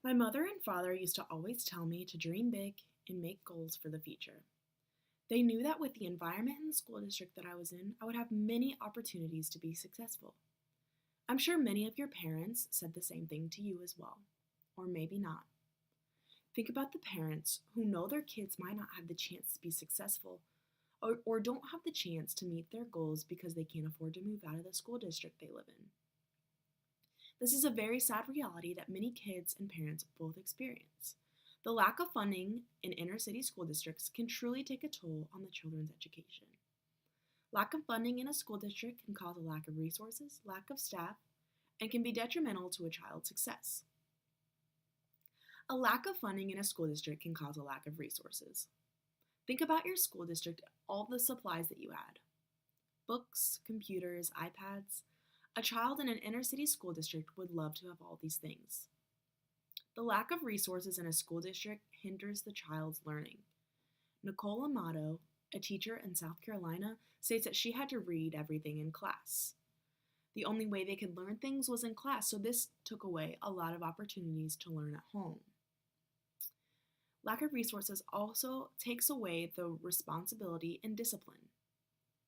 My mother and father used to always tell me to dream big and make goals for the future. They knew that with the environment and the school district that I was in, I would have many opportunities to be successful. I'm sure many of your parents said the same thing to you as well, or maybe not. Think about the parents who know their kids might not have the chance to be successful or don't have the chance to meet their goals because they can't afford to move out of the school district they live in. This is a very sad reality that many kids and parents both experience. The lack of funding in inner city school districts can truly take a toll on the children's education. Lack of funding in a school district can cause a lack of resources, lack of staff, and can be detrimental to a child's success. A lack of funding in a school district can cause a lack of resources. Think about your school district, all the supplies that you had: books, computers, iPads. A child in an inner city school district would love to have all these things. The lack of resources in a school district hinders the child's learning. Nicole Amato, a teacher in South Carolina, states that she had to read everything in class. The only way they could learn things was in class, so this took away a lot of opportunities to learn at home. Lack of resources also takes away the responsibility and discipline.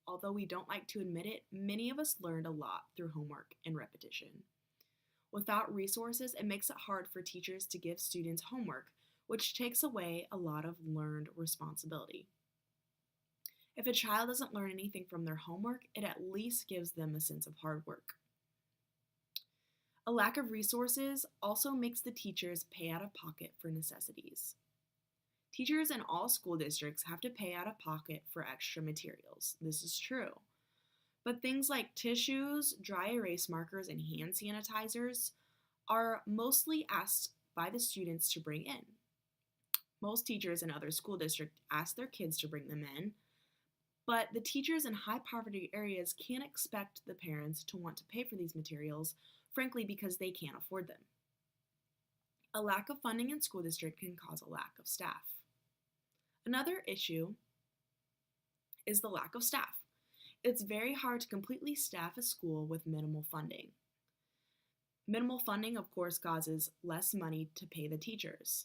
Although we don't like to admit it, many of us learned a lot through homework and repetition. Without resources, it makes it hard for teachers to give students homework, which takes away a lot of learned responsibility. If a child doesn't learn anything from their homework, it at least gives them a sense of hard work. A lack of resources also makes the teachers pay out of pocket for necessities. Teachers in all school districts have to pay out of pocket for extra materials. This is true. But things like tissues, dry erase markers, and hand sanitizers are mostly asked by the students to bring in. Most teachers in other school districts ask their kids to bring them in, but the teachers in high poverty areas can't expect the parents to want to pay for these materials, frankly, because they can't afford them. A lack of funding in school district can cause a lack of staff. Another issue is the lack of staff. It's very hard to completely staff a school with minimal funding. Minimal funding, of course, causes less money to pay the teachers.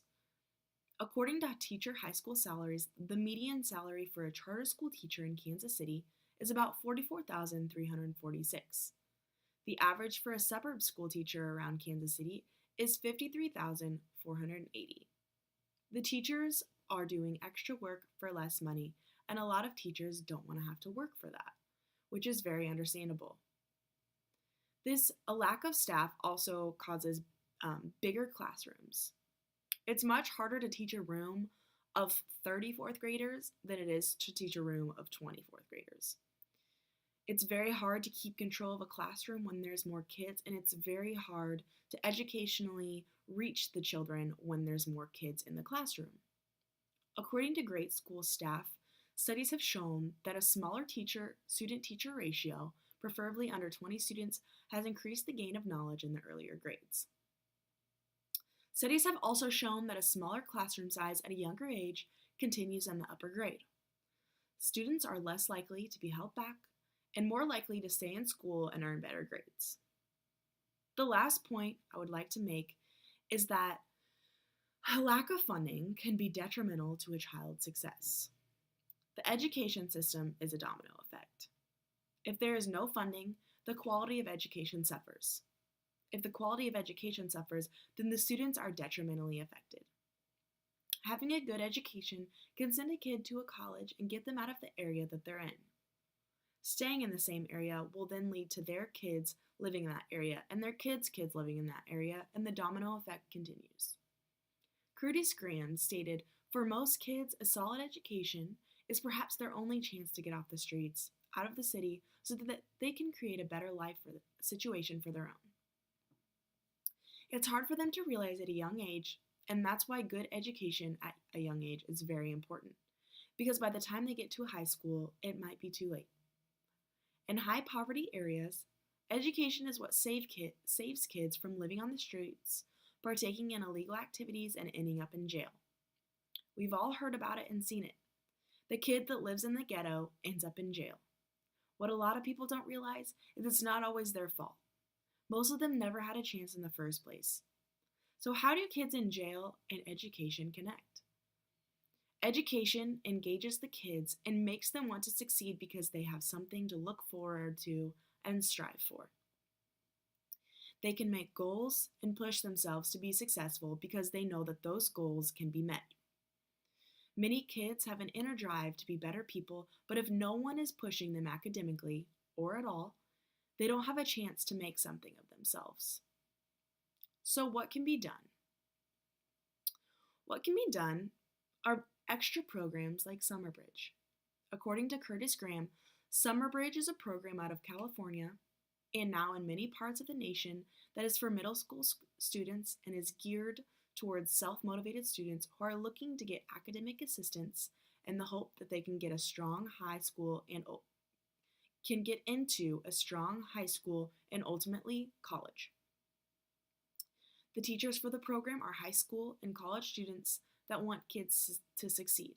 According to Teacher High School Salaries, the median salary for a charter school teacher in Kansas City is about $44,346. The average for a suburb school teacher around Kansas City is $53,480. The teachers are doing extra work for less money, and a lot of teachers don't want to have to work for that, which is very understandable. A lack of staff also causes bigger classrooms. It's much harder to teach a room of 30 fourth graders than it is to teach a room of 20 fourth graders. It's very hard to keep control of a classroom when there's more kids, and it's very hard to educationally reach the children when there's more kids in the classroom. According to grade school staff, studies have shown that a smaller student-teacher ratio, preferably under 20 students, has increased the gain of knowledge in the earlier grades. Studies have also shown that a smaller classroom size at a younger age continues in the upper grade. Students are less likely to be held back and more likely to stay in school and earn better grades. The last point I would like to make is that a lack of funding can be detrimental to a child's success. The education system is a domino effect. If there is no funding, the quality of education suffers. If the quality of education suffers, then the students are detrimentally affected. Having a good education can send a kid to a college and get them out of the area that they're in. Staying in the same area will then lead to their kids living in that area and their kids' kids living in that area, and the domino effect continues. Curtis Grand stated, "For most kids, a solid education is perhaps their only chance to get off the streets, out of the city, so that they can create a better life situation for their own." It's hard for them to realize at a young age, and that's why good education at a young age is very important, because by the time they get to high school, it might be too late. In high poverty areas, education is what saves kids from living on the streets, partaking in illegal activities, and ending up in jail. We've all heard about it and seen it. The kid that lives in the ghetto ends up in jail. What a lot of people don't realize is it's not always their fault. Most of them never had a chance in the first place. So, how do kids in jail and education connect? Education engages the kids and makes them want to succeed because they have something to look forward to and strive for. They can make goals and push themselves to be successful because they know that those goals can be met. Many kids have an inner drive to be better people, but if no one is pushing them academically or at all, they don't have a chance to make something of themselves. So, what can be done? What can be done are extra programs like Summer Bridge. According to Curtis Graham, Summer Bridge is a program out of California and now in many parts of the nation that is for middle school students and is geared towards self motivated students who are looking to get academic assistance in the hope that they can get a strong high school and can get into a strong high school and ultimately college. The teachers for the program are high school and college students that want kids to succeed.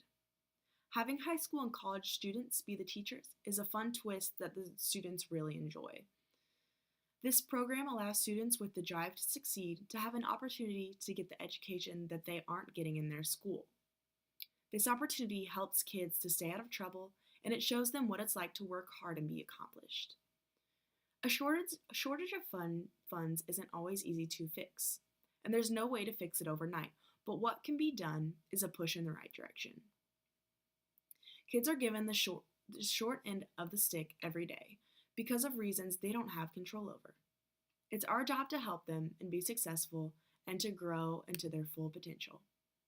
Having high school and college students be the teachers is a fun twist that the students really enjoy. This program allows students with the drive to succeed to have an opportunity to get the education that they aren't getting in their school. This opportunity helps kids to stay out of trouble, and it shows them what it's like to work hard and be accomplished. A shortage of funds isn't always easy to fix, and there's no way to fix it overnight, but what can be done is a push in the right direction. Kids are given the short end of the stick every day because of reasons they don't have control over. It's our job to help them and be successful and to grow into their full potential.